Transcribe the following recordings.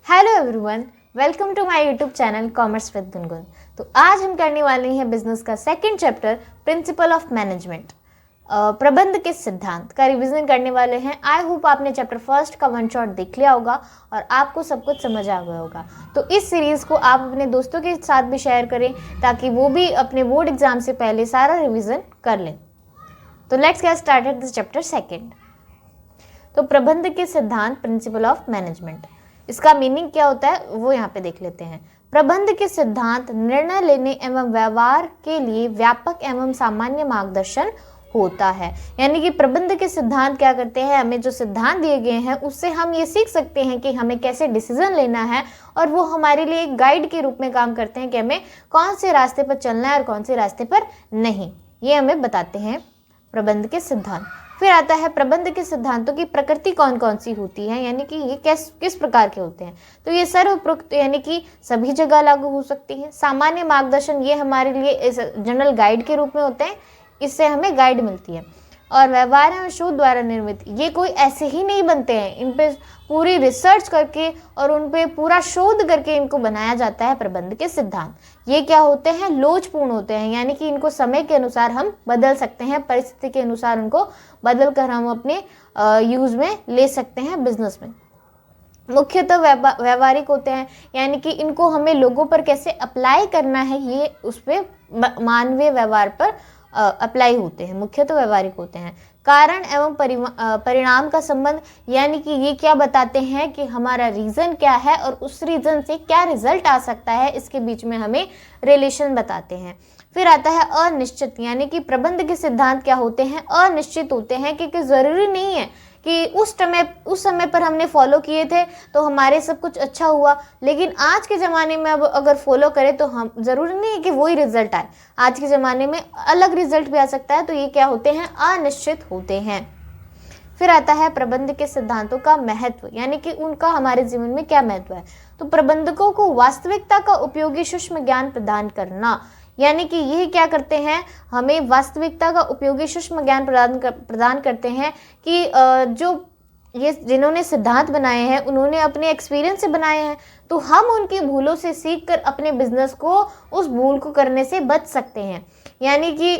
Hello everyone, welcome to my YouTube channel commerce with Gungun. तो आज हम करने वाले हैं बिजनेस का second chapter principle of management, प्रबंध के सिद्धांत का रिवीजन करने वाले हैं। आई होप आपने चैप्टर फर्स्ट का वन शॉट देख लिया होगा और आपको सब कुछ समझ आ गया होगा। तो इस सीरीज़ को आप अपने दोस्तों के साथ भी शेयर करें ताकि वो भी अपने बोर्ड एग्जाम से पहले सारा रिविज़न कर लें। तो let's get started this chapter second. तो प्रबंध के सिद्धांत प्रिंसिपल ऑफ मैनेजमेंट, इसका मीनिंग क्या होता है वो यहाँ पे देख लेते हैं। प्रबंध के सिद्धांत निर्णय लेने एवं व्यवहार के लिए व्यापक एवं सामान्य मार्गदर्शन होता है। यानी कि प्रबंध के सिद्धांत क्या करते हैं, हमें जो सिद्धांत दिए गए हैं उससे हम ये सीख सकते हैं कि हमें कैसे डिसीजन लेना है, और वो हमारे लिए एक गाइड के रूप में काम करते हैं कि हमें कौन से रास्ते पर चलना है और कौन से रास्ते पर नहीं। ये हमें बताते हैं प्रबंध के सिद्धांत। फिर आता है प्रबंध के सिद्धांतों की प्रकृति कौन कौन सी होती है, यानी कि ये किस प्रकार के होते हैं। तो ये सर्वोपरोक्त यानी कि सभी जगह लागू हो सकती है। सामान्य मार्गदर्शन ये हमारे लिए जनरल गाइड के रूप में होते हैं, इससे हमें गाइड मिलती है। और व्यवहार एवं शोध द्वारा निर्मित, ये कोई ऐसे ही नहीं बनते हैं, इन पे पूरी रिसर्च करके और उन पे पूरा शोध करके इनको बनाया जाता है प्रबंध के सिद्धांत। ये क्या होते हैं, लोचपूर्ण होते हैं, यानी कि इनको समय के अनुसार हम बदल सकते हैं, परिस्थिति के अनुसार उनको बदल कर हम अपने यूज में ले सकते हैं बिजनेस में। मुख्यतः व्यवहारिक होते हैं, यानी कि इनको हमें लोगों पर कैसे अप्लाई करना है ये उस पर मानवीय व्यवहार पर अप्लाई होते हैं, मुख्यतः व्यवहारिक होते हैं। कारण एवं परिणाम का संबंध, यानी कि ये क्या बताते हैं कि हमारा रीज़न क्या है और उस रीज़न से क्या रिजल्ट आ सकता है, इसके बीच में हमें रिलेशन बताते हैं। फिर आता है अनिश्चित, यानी कि प्रबंध के सिद्धांत क्या होते हैं, अनिश्चित होते हैं, क्योंकि ज़रूरी नहीं है कि उस समय पर हमने फॉलो किए थे तो हमारे सब कुछ अच्छा हुआ, लेकिन आज के ज़माने में अब अगर फॉलो करें तो हम ज़रूरी नहीं है कि वही रिजल्ट आए, आज के ज़माने में अलग रिजल्ट भी आ सकता है। तो ये क्या होते हैं, अनिश्चित होते हैं। फिर आता है प्रबंध के सिद्धांतों का महत्व, यानी कि उनका हमारे जीवन में क्या महत्व है। तो प्रबंधकों को वास्तविकता का उपयोगी सूक्ष्म ज्ञान प्रदान करना, यानी कि यह क्या करते हैं, हमें वास्तविकता का उपयोगी सूक्ष्म ज्ञान प्रदान करते हैं कि जो ये जिन्होंने सिद्धांत बनाए हैं उन्होंने अपने एक्सपीरियंस से बनाए हैं, तो हम उनकी भूलों से सीखकर अपने बिजनेस को उस भूल को करने से बच सकते हैं। यानी कि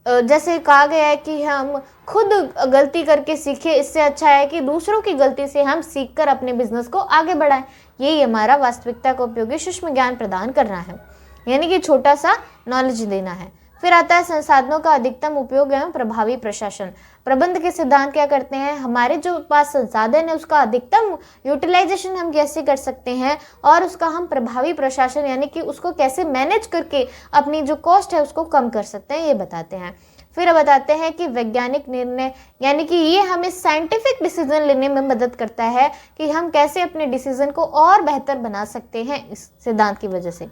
जैसे कहा गया है कि हम खुद गलती करके सीखें, इससे अच्छा है कि दूसरों की गलती से हम सीखकर अपने बिजनेस को आगे बढ़ाएं। यही हमारा वास्तविकता का उपयोगी सूक्ष्म ज्ञान प्रदान करना है, यानी कि छोटा सा नॉलेज देना है। फिर आता है संसाधनों का अधिकतम उपयोग एवं प्रभावी प्रशासन। प्रबंध के सिद्धांत क्या करते हैं, हमारे जो पास संसाधन है उसका अधिकतम यूटिलाइजेशन हम कैसे कर सकते हैं और उसका हम प्रभावी प्रशासन यानी कि उसको कैसे मैनेज करके अपनी जो कॉस्ट है उसको कम कर सकते हैं, ये बताते हैं। फिर बताते हैं कि वैज्ञानिक निर्णय, यानी कि ये हमें साइंटिफिक डिसीजन लेने में मदद करता है कि हम कैसे अपने डिसीजन को और बेहतर बना सकते हैं इस सिद्धांत की वजह से।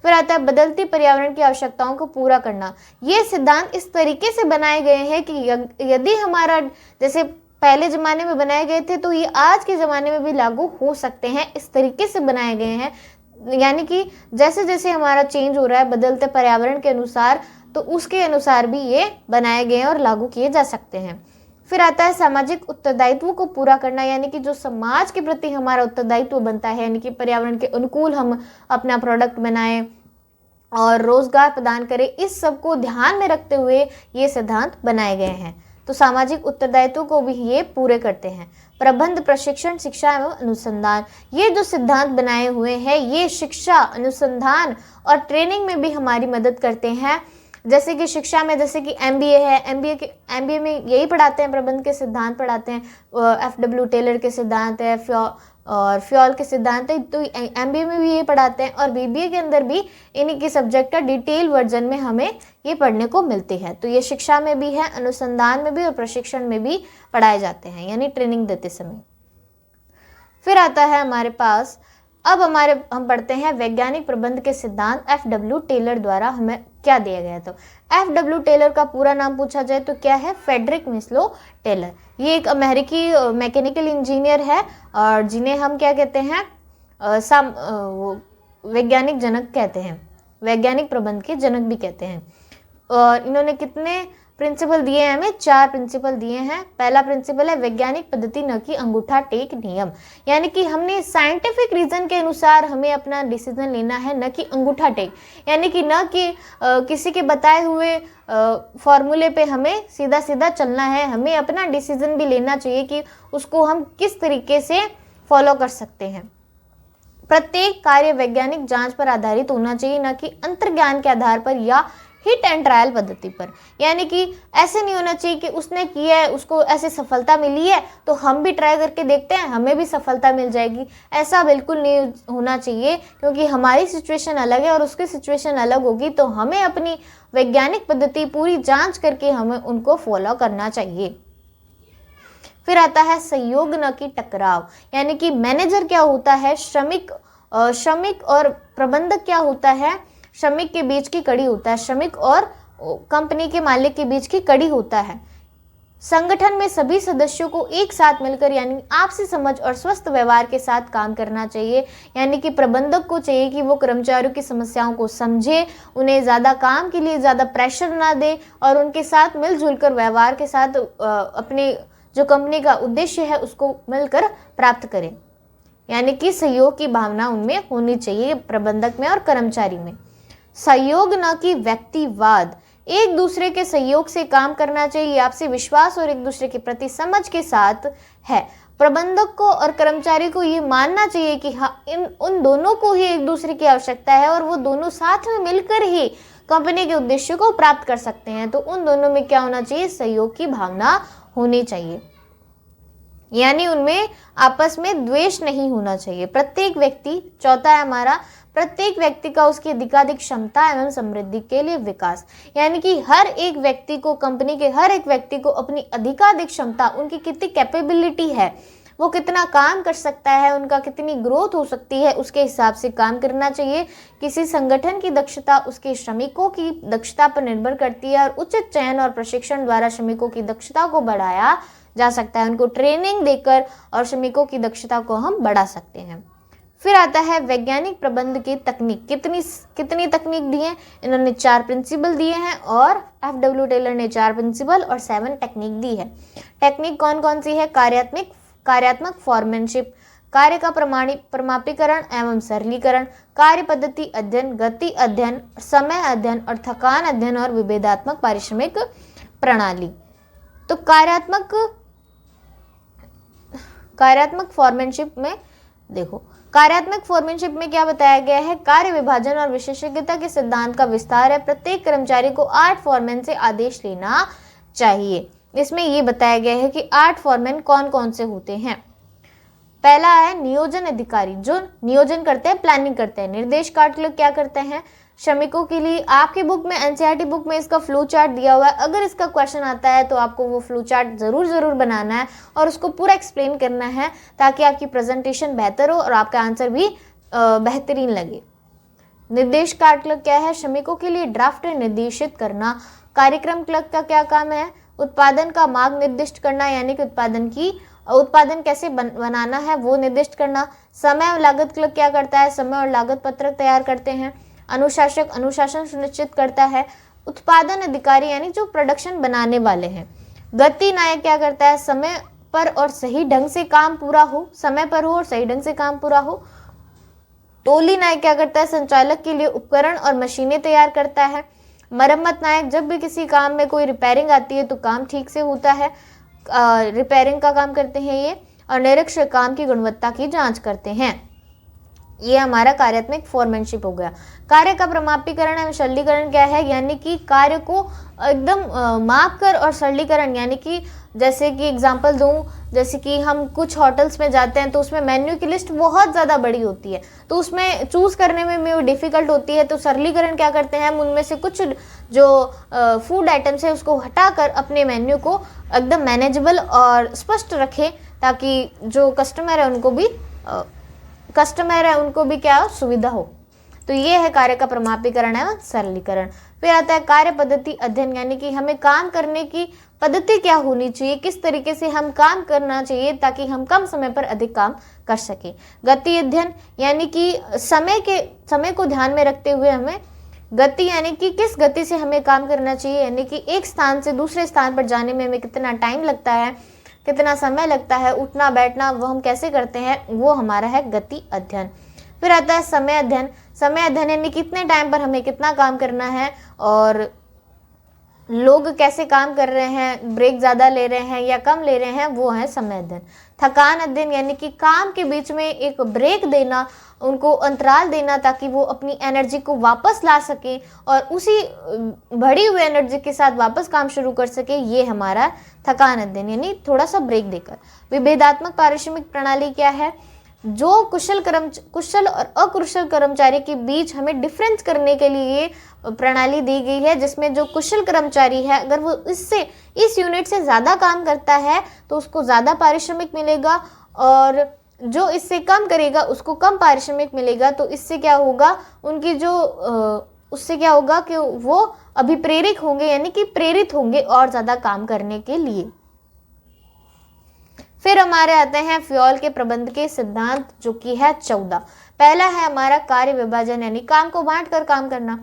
फिर आता है बदलती पर्यावरण की आवश्यकताओं को पूरा करना। ये सिद्धांत इस तरीके से बनाए गए हैं कि यदि हमारा जैसे पहले ज़माने में बनाए गए थे तो ये आज के ज़माने में भी लागू हो सकते हैं, इस तरीके से बनाए गए हैं। यानी कि जैसे जैसे हमारा चेंज हो रहा है बदलते पर्यावरण के अनुसार, तो उसके अनुसार भी ये बनाए गए हैं और लागू किए जा सकते हैं। फिर आता है सामाजिक उत्तरदायित्व को पूरा करना, यानी कि जो समाज के प्रति हमारा उत्तरदायित्व बनता है, यानी कि पर्यावरण के अनुकूल हम अपना प्रोडक्ट बनाएं और रोजगार प्रदान करें, इस सब को ध्यान में रखते हुए ये सिद्धांत बनाए गए हैं। तो सामाजिक उत्तरदायित्व को भी ये पूरे करते हैं। प्रबंध प्रशिक्षण शिक्षा एवं अनुसंधान, ये जो सिद्धांत बनाए हुए हैं ये शिक्षा अनुसंधान और ट्रेनिंग में भी हमारी मदद करते हैं। जैसे कि शिक्षा में जैसे कि एमबीए है, एमबीए में यही पढ़ाते हैं, प्रबंध के सिद्धांत पढ़ाते हैं। FW टेलर के सिद्धांत है और फ्योल के सिद्धांत है, तो एमबीए में भी ये पढ़ाते हैं। और बीबीए के अंदर भी इन्हीं के सब्जेक्ट का डिटेल वर्जन में हमें ये पढ़ने को मिलती है। तो ये शिक्षा में भी है, अनुसंधान में भी और प्रशिक्षण में भी पढ़ाए जाते हैं, यानी ट्रेनिंग देते समय। फिर आता है हमारे पास हम पढ़ते हैं वैज्ञानिक प्रबंध के सिद्धांत FW टेलर द्वारा हमें क्या दिया गया। तो FW टेलर का पूरा नाम पूछा जाए तो क्या है, फ्रेडरिक मिस्लो टेलर। ये एक अमेरिकी मैकेनिकल इंजीनियर है और जिन्हें हम क्या कहते हैं, वैज्ञानिक जनक कहते हैं, वैज्ञानिक प्रबंध के जनक भी कहते हैं। और इन्होंने कितने प्रिंसिपल दिए हैं, हमें 4 प्रिंसिपल दिए हैं। पहला प्रिंसिपल है वैज्ञानिक पद्धति न कि अंगूठा टेक नियम, यानी कि हमने साइंटिफिक रीजन के अनुसार हमें अपना डिसीजन लेना है, न कि अंगूठा टेक, यानी कि न कि किसी के बताए हुए फॉर्मूले पे हमें सीधा सीधा चलना है। हमें अपना डिसीजन भी लेना चाहिए कि उसको हम किस तरीके से फॉलो कर सकते हैं। प्रत्येक कार्य वैज्ञानिक जांच पर आधारित होना चाहिए, न कि अंतर्ज्ञान के आधार पर या हिट एंड ट्रायल पद्धति पर। यानी कि ऐसे नहीं होना चाहिए कि उसने किया है, उसको ऐसे सफलता मिली है तो हम भी ट्राई करके देखते हैं, हमें भी सफलता मिल जाएगी। ऐसा बिल्कुल नहीं होना चाहिए, क्योंकि हमारी सिचुएशन अलग है और उसकी सिचुएशन अलग होगी। तो हमें अपनी वैज्ञानिक पद्धति पूरी जांच करके हमें उनको फॉलो करना चाहिए। फिर आता है सहयोग न कि टकराव, यानी कि मैनेजर क्या होता है, श्रमिक और प्रबंधक क्या होता है, श्रमिक के बीच की कड़ी होता है, श्रमिक और कंपनी के मालिक के बीच की कड़ी होता है। संगठन में सभी सदस्यों को एक साथ मिलकर यानी आपसी समझ और स्वस्थ व्यवहार के साथ काम करना चाहिए। यानी कि प्रबंधक को चाहिए कि वो कर्मचारियों की समस्याओं को समझे, उन्हें ज़्यादा काम के लिए ज़्यादा प्रेशर ना दे और उनके साथ मिलजुल कर व्यवहार के साथ अपने जो कंपनी का उद्देश्य है उसको मिलकर प्राप्त करें। यानी कि सहयोग की भावना उनमें होनी चाहिए, प्रबंधक में और कर्मचारी में। सहयोग न कि व्यक्तिवाद, एक दूसरे के सहयोग से काम करना चाहिए, आपसी विश्वास और एक दूसरे के प्रति समझ के साथ है। प्रबंधक को और कर्मचारी को ये मानना चाहिए कि हाँ, उन दोनों को ही एक दूसरे की आवश्यकता है और वो दोनों साथ में मिलकर ही कंपनी के उद्देश्य को प्राप्त कर सकते हैं। तो उन दोनों में क्या होना चाहिए, सहयोग की भावना होनी चाहिए, यानी उनमें आपस में द्वेष नहीं होना चाहिए। प्रत्येक व्यक्ति, चौथा है हमारा, प्रत्येक व्यक्ति का उसकी अधिकाधिक क्षमता एवं समृद्धि के लिए विकास, यानी कि हर एक व्यक्ति को, कंपनी के हर एक व्यक्ति को अपनी अधिकाधिक क्षमता, उनकी कितनी कैपेबिलिटी है, वो कितना काम कर सकता है, उनका कितनी ग्रोथ हो सकती है, उसके हिसाब से काम करना चाहिए। किसी संगठन की दक्षता उसके श्रमिकों की दक्षता पर निर्भर करती है और उचित चयन और प्रशिक्षण द्वारा श्रमिकों की दक्षता को बढ़ाया जा सकता है। उनको ट्रेनिंग देकर और श्रमिकों की दक्षता को हम बढ़ा सकते हैं। फिर आता है वैज्ञानिक प्रबंध की तकनीक। कितनी तकनीक दी है, इन्होंने 4 प्रिंसिपल दिए हैं और FW टेलर ने 4 प्रिंसिपल और 7 टेक्निक दी है। टेक्निक कौन कौन सी है, कार्यात्मक फॉर्मेनशिप, कार्य का प्रमापीकरण एवं सरलीकरण, कार्य पद्धति अध्ययन, गति अध्ययन, समय अध्ययन और थकान अध्ययन और विभेदात्मक पारिश्रमिक प्रणाली। तो कार्यात्मक फॉर्मेनशिप में देखो, कार्यात्मक फॉर्मेनशिप में क्या बताया गया है, कार्य विभाजन और विशेषज्ञता के सिद्धांत का विस्तार है। प्रत्येक कर्मचारी को 8 फॉरमैन से आदेश लेना चाहिए। इसमें ये बताया गया है कि 8 फॉरमैन कौन कौन से होते हैं। पहला है नियोजन अधिकारी, जो नियोजन करते हैं, प्लानिंग करते हैं। निर्देश कार्य क्या करते हैं, श्रमिकों के लिए आपकी बुक में, NCERT बुक में इसका फ्लो चार्ट दिया हुआ है। अगर इसका क्वेश्चन आता है तो आपको वो फ्लो चार्ट ज़रूर बनाना है और उसको पूरा एक्सप्लेन करना है, ताकि आपकी प्रेजेंटेशन बेहतर हो और आपका आंसर भी बेहतरीन लगे। निर्देश कार्य क्या है, श्रमिकों के लिए ड्राफ्ट निर्देशित करना। कार्यक्रम क्लर्क का क्या काम है, उत्पादन का मार्ग निर्दिष्ट करना, यानी कि उत्पादन कैसे बनाना है वो निर्दिष्ट करना। समय और लागत क्लर्क क्या करता है, समय और लागत पत्रक तैयार करते हैं। अनुशासक अनुशासन सुनिश्चित करता है। उत्पादन अधिकारी यानी जो प्रोडक्शन बनाने वाले हैं। गति नायक क्या करता है, समय पर और सही ढंग से काम पूरा हो, समय पर हो और सही ढंग से काम पूरा हो। टोली नायक क्या करता है, संचालक के लिए उपकरण और मशीनें तैयार करता है। मरम्मत नायक, जब भी किसी काम में कोई रिपेयरिंग आती है तो काम ठीक से होता है, रिपेयरिंग का काम करते हैं ये। और निरीक्षक काम की गुणवत्ता की जांच करते हैं। ये हमारा कार्यात्मक फॉर्मेनशिप हो गया। कार्य का प्रमापीकरण एवं सरलीकरण क्या है, यानी कि कार्य को एकदम माप कर और सरलीकरण, यानी कि जैसे कि एग्जांपल दूं, जैसे कि हम कुछ होटल्स में जाते हैं तो उसमें मेन्यू की लिस्ट बहुत ज़्यादा बड़ी होती है, तो उसमें चूज़ करने में डिफ़िकल्ट होती है। तो सरलीकरण क्या करते हैं, हम उनमें से कुछ जो फूड आइटम्स है उसको हटाकर अपने मेन्यू को एकदम मैनेजेबल और स्पष्ट रखें, ताकि जो कस्टमर है उनको भी क्या हो, सुविधा हो। तो ये है कार्य का प्रमापीकरण एवं सरलीकरण। फिर आता है कार्य पद्धति अध्ययन, यानी कि हमें काम करने की पद्धति क्या होनी चाहिए, किस तरीके से हम काम करना चाहिए ताकि हम कम समय पर अधिक काम कर सके। गति अध्ययन, यानी कि समय को ध्यान में रखते हुए हमें गति यानी कि किस गति से हमें काम करना चाहिए, यानी कि एक स्थान से दूसरे स्थान पर जाने में हमें कितना टाइम लगता है, कितना समय लगता है, उठना बैठना वो हम कैसे करते हैं, वो हमारा है गति अध्ययन। फिर आता है समय अध्ययन। समय अध्ययन यानी कितने टाइम पर हमें कितना काम करना है और लोग कैसे काम कर रहे हैं, ब्रेक ज़्यादा ले रहे हैं या कम ले रहे हैं, वो है समय अध्ययन। थकान अध्ययन यानी कि काम के बीच में एक ब्रेक देना, उनको अंतराल देना ताकि वो अपनी एनर्जी को वापस ला सके और उसी बढ़ी हुई एनर्जी के साथ वापस काम शुरू कर सके, ये हमारा थकान अध्ययन यानी थोड़ा सा ब्रेक देकर। विभेदात्मक पारिश्रमिक प्रणाली क्या है, जो कुशल और अकुशल कर्मचारी के बीच हमें डिफरेंस करने के लिए प्रणाली दी गई है, जिसमें जो कुशल कर्मचारी है अगर वो इस यूनिट से ज़्यादा काम करता है तो उसको ज़्यादा पारिश्रमिक मिलेगा और जो इससे कम करेगा उसको कम पारिश्रमिक मिलेगा। तो इससे क्या होगा, उनकी जो उससे क्या होगा कि वो अभिप्रेरित होंगे, यानी कि प्रेरित होंगे और ज़्यादा काम करने के लिए। फिर हमारे आते हैं फ्यूल के प्रबंध के सिद्धांत, जो कि है 14। पहला है हमारा कार्य विभाजन, यानी काम को बांट कर काम करना।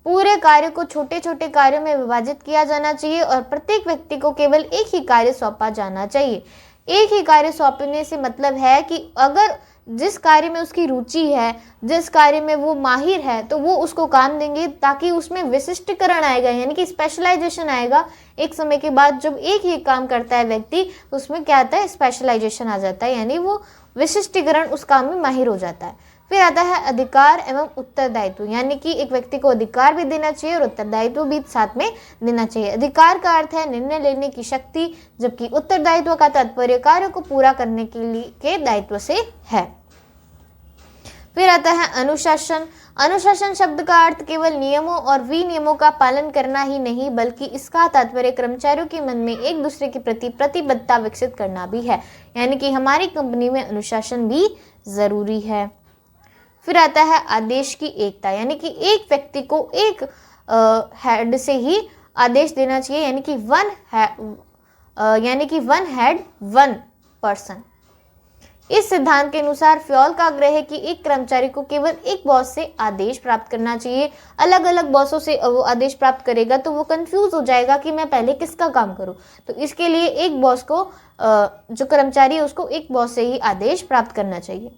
पूरे कार्य को छोटे छोटे कार्यों में विभाजित किया जाना चाहिए और प्रत्येक व्यक्ति को केवल एक ही कार्य सौंपा जाना चाहिए। एक ही कार्य सौंपने से मतलब है कि अगर जिस कार्य में उसकी रुचि है, जिस कार्य में वो माहिर है, तो वो उसको काम देंगे ताकि उसमें विशिष्टीकरण आएगा, यानी कि स्पेशलाइजेशन आएगा। एक समय के बाद जब एक ही काम करता है व्यक्ति, तो उसमें क्या आता है, स्पेशलाइजेशन आ जाता है, यानी वो विशिष्टीकरण उस काम में माहिर हो जाता है। फिर आता है अधिकार एवं उत्तरदायित्व, यानी कि एक व्यक्ति को अधिकार भी देना चाहिए और उत्तरदायित्व भी साथ में देना चाहिए। अधिकार का अर्थ है निर्णय लेने की शक्ति, जबकि उत्तरदायित्व का तात्पर्य कार्य को पूरा करने के दायित्व से है। फिर आता है अनुशासन। अनुशासन शब्द का अर्थ केवल नियमों और विनियमों का पालन करना ही नहीं, बल्कि इसका तात्पर्य कर्मचारियों के मन में एक दूसरे के प्रति प्रतिबद्धता विकसित करना भी है, यानी कि हमारी कंपनी में अनुशासन भी जरूरी है। फिर आता है आदेश की एकता, यानी कि एक व्यक्ति को एक हेड से ही आदेश देना चाहिए, यानी कि वन हेड वन पर्सन। इस सिद्धांत के अनुसार फ्यूल का आग्रह है कि एक कर्मचारी को केवल एक बॉस से आदेश प्राप्त करना चाहिए। अलग अलग बॉसों से वो आदेश प्राप्त करेगा तो वो कंफ्यूज हो जाएगा कि मैं पहले किसका काम करूं। तो इसके लिए एक बॉस को जो कर्मचारी है उसको एक बॉस से ही आदेश प्राप्त करना चाहिए।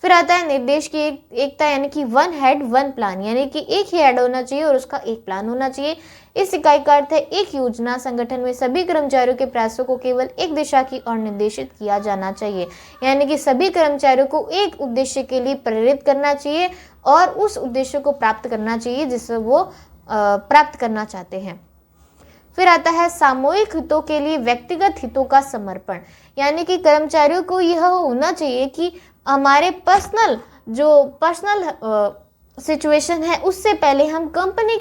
फिर आता है निर्देश की एकता, यानी कि वन हेड वन प्लान, यानी कि एक ही हेड होना चाहिए और उसका एक प्लान होना चाहिए। इस इकाई का अर्थ है एक योजना। संगठन में सभी कर्मचारियों के प्रयासों को केवल एक दिशा की ओर निर्देशित किया जाना चाहिए, यानी कि सभी कर्मचारियों को एक उद्देश्य के लिए प्रेरित करना चाहिए और उस उद्देश्य को प्राप्त करना चाहिए जिसे वो प्राप्त करना चाहते हैं। फिर आता है सामूहिक हितों के लिए व्यक्तिगत हितों का समर्पण, यानी कि कर्मचारियों को यह होना चाहिए कि हमारे पर्सनल सिचुएशन है उससे पहले हम कंपनी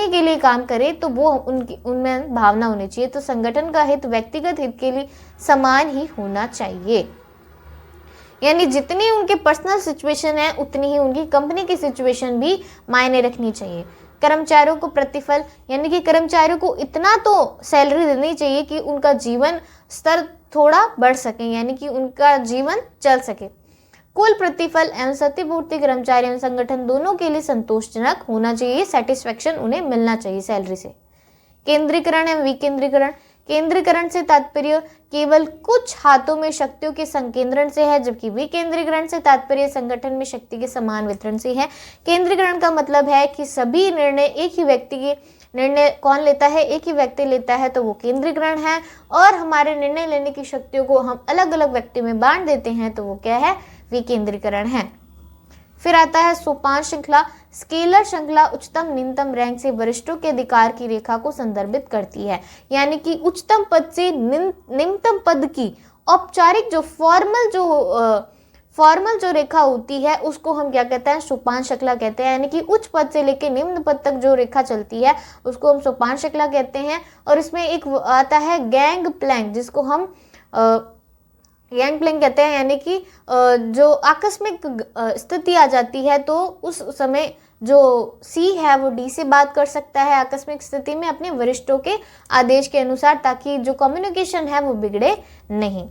के लिए काम करें, तो वो उनमें भावना होनी चाहिए। तो संगठन का हित व्यक्तिगत हित के लिए समान ही होना चाहिए, यानी जितनी उनके पर्सनल सिचुएशन है उतनी ही उनकी कंपनी की सिचुएशन भी मायने रखनी चाहिए। कर्मचारियों को प्रतिफल, यानी कि कर्मचारियों को इतना तो सैलरी देनी चाहिए कि उनका जीवन स्तर थोड़ा बढ़ सके, यानी कि उनका जीवन चल सके। कुल प्रतिफल एवं क्षतिपूर्ति कर्मचारी एवं संगठन दोनों के लिए संतोषजनक होना चाहिए, सेटिस्फेक्शन उन्हें मिलना चाहिए सैलरी से। केंद्रीकरण एवं विकेंद्रीकरण। केंद्रीकरण से तात्पर्य केवल कुछ हाथों में शक्तियों के संकेंद्रण से है, जबकि विकेंद्रीकरण से तात्पर्य संगठन में शक्ति के समान वितरण से है। केंद्रीकरण का मतलब है कि सभी निर्णय एक ही व्यक्ति के निर्णय कौन लेता है, एक ही व्यक्ति लेता है, तो वो केंद्रीकरण है। और हमारे निर्णय लेने की शक्तियों को हम अलग अलग व्यक्ति में बांट देते हैं, तो वो क्या है, विकेंद्रीकरण है। फिर आता है सोपान श्रृंखला। स्केलर श्रृंखला उच्चतम न्यूनतम रैंक से वरिष्ठों के अधिकार की रेखा को संदर्भित करती है, यानी कि उच्चतम पद से निम्नतम पद की औपचारिक जो फॉर्मल जो रेखा होती है उसको हम क्या कहते हैं, सोपान श्रृंखला कहते हैं। यानी कि उच्च पद से लेकर निम्न पद तक जो रेखा चलती है उसको हम सोपान श्रृंखला कहते हैं। और इसमें एक आता है गैंग प्लैंक, जिसको हम गैंग प्लैंक कहते हैं, यानी कि जो आकस्मिक स्थिति आ जाती है तो उस समय जो सी है वो डी से बात कर सकता है आकस्मिक स्थिति में अपने वरिष्ठों के आदेश के अनुसार, ताकि जो कम्युनिकेशन है वो बिगड़े नहीं।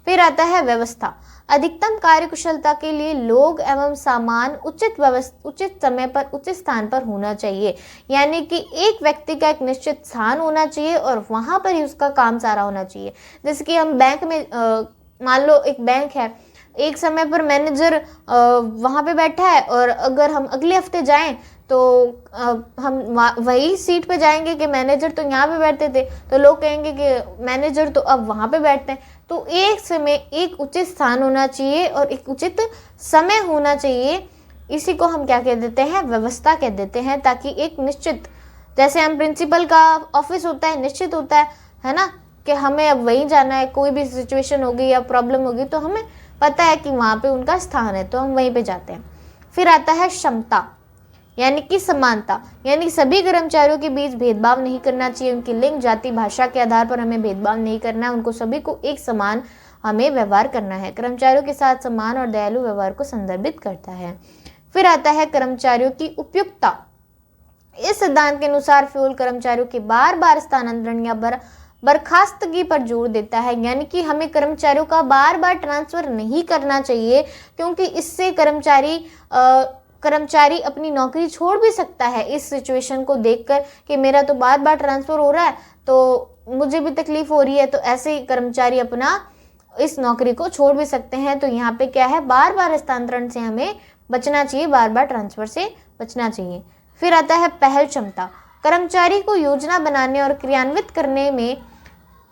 फिर आता है व्यवस्था। अधिकतम कार्यकुशलता के लिए लोग एवं सामान उचित समय पर उचित स्थान पर होना चाहिए। यानी कि एक व्यक्ति का एक निश्चित स्थान होना चाहिए और वहाँ पर ही उसका काम सारा होना चाहिए। जैसे कि हम बैंक में मान लो एक बैंक है, एक समय पर मैनेजर वहाँ पे बैठा है और अगर हम अगले हफ्ते जाएं तो हम वही सीट पे जाएंगे कि मैनेजर तो यहाँ पे बैठते थे, तो लोग कहेंगे कि मैनेजर तो अब वहाँ पे बैठते हैं। तो एक समय एक उचित स्थान होना चाहिए और एक उचित समय होना चाहिए। इसी को हम क्या कह देते हैं, व्यवस्था कह देते हैं, ताकि एक निश्चित, जैसे हम प्रिंसिपल का ऑफिस होता है, निश्चित होता है ना, कि हमें अब वहीं जाना है, कोई भी सिचुएशन होगी या प्रॉब्लम होगी तो हमें पता है कि वहाँ पे उनका स्थान है, तो हम वहीं पे जाते हैं। फिर आता है क्षमता, यानी कि समानता, यानी सभी कर्मचारियों के बीच भेदभाव नहीं करना चाहिए। उनकी लिंग, जाति, भाषा के आधार पर हमें भेदभाव नहीं करना है, उनको सभी को एक समान हमें व्यवहार करना है। कर्मचारियों के साथ समान और दयालु व्यवहार को संदर्भित करता है। फिर आता है कर्मचारियों की उपयुक्तता। इस सिद्धांत के अनुसार फ्यूल कर्मचारियों के बार बार स्थानांतरण या बर्खास्तगी पर जोर देता है। यानी कि हमें कर्मचारियों का बार बार ट्रांसफर नहीं करना चाहिए, क्योंकि इससे कर्मचारी अपनी नौकरी छोड़ भी सकता है इस सिचुएशन को देखकर कि मेरा तो बार बार ट्रांसफर हो रहा है तो मुझे भी तकलीफ हो रही है, तो ऐसे ही कर्मचारी अपना इस नौकरी को छोड़ भी सकते हैं। तो यहाँ पे क्या है, बार बार हस्तांतरण से हमें बचना चाहिए, बार बार ट्रांसफर से बचना चाहिए। फिर आता है पहल क्षमता। कर्मचारी को योजना बनाने और क्रियान्वित करने में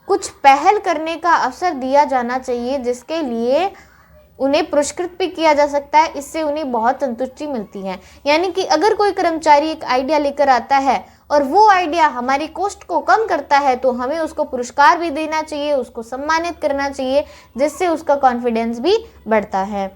कुछ पहल करने का अवसर दिया जाना चाहिए, जिसके लिए उन्हें पुरस्कृत भी किया जा सकता है। इससे उन्हें बहुत संतुष्टि मिलती है। यानी कि अगर कोई कर्मचारी एक आइडिया लेकर आता है और वो आइडिया हमारी कॉस्ट को कम करता है तो हमें उसको पुरस्कार भी देना चाहिए, उसको सम्मानित करना चाहिए, जिससे उसका कॉन्फिडेंस भी बढ़ता है।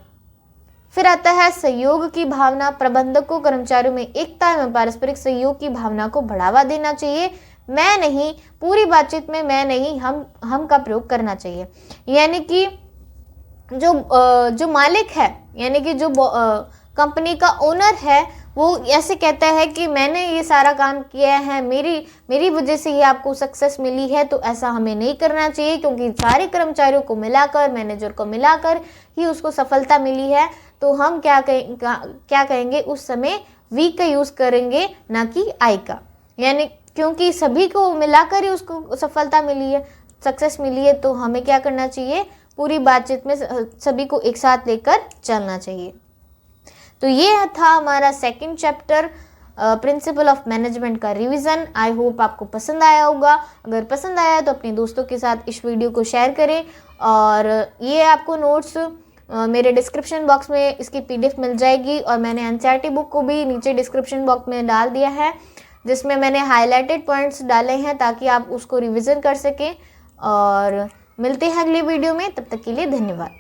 फिर आता है सहयोग की भावना। प्रबंधक को कर्मचारियों में एकता एवं पारस्परिक सहयोग की भावना को बढ़ावा देना चाहिए। मैं नहीं, पूरी बातचीत में मैं नहीं, हम का प्रयोग करना चाहिए। यानी कि जो मालिक है, यानी कि जो कंपनी का ओनर है, वो ऐसे कहता है कि मैंने ये सारा काम किया है, मेरी वजह से ये आपको सक्सेस मिली है, तो ऐसा हमें नहीं करना चाहिए, क्योंकि सारे कर्मचारियों को मिलाकर, मैनेजर को मिलाकर ही उसको सफलता मिली है। तो हम क्या कहेंगे उस समय, वी का यूज़ करेंगे, ना कि आई का। यानी क्योंकि सभी को मिलाकर ही उसको सफलता मिली है, सक्सेस मिली है, तो हमें क्या करना चाहिए, पूरी बातचीत में सभी को एक साथ लेकर चलना चाहिए। तो ये था हमारा second chapter principle of management का रिवीजन। आई होप आपको पसंद आया होगा। अगर पसंद आया तो अपने दोस्तों के साथ इस वीडियो को शेयर करें, और ये आपको नोट्स मेरे डिस्क्रिप्शन बॉक्स में इसकी PDF मिल जाएगी, और मैंने NCERT बुक को भी नीचे डिस्क्रिप्शन बॉक्स में डाल दिया है, जिसमें मैंने हाईलाइटेड पॉइंट्स डाले हैं ताकि आप उसको रिवीजन कर सकें। और मिलते हैं अगले वीडियो में, तब तक के लिए धन्यवाद।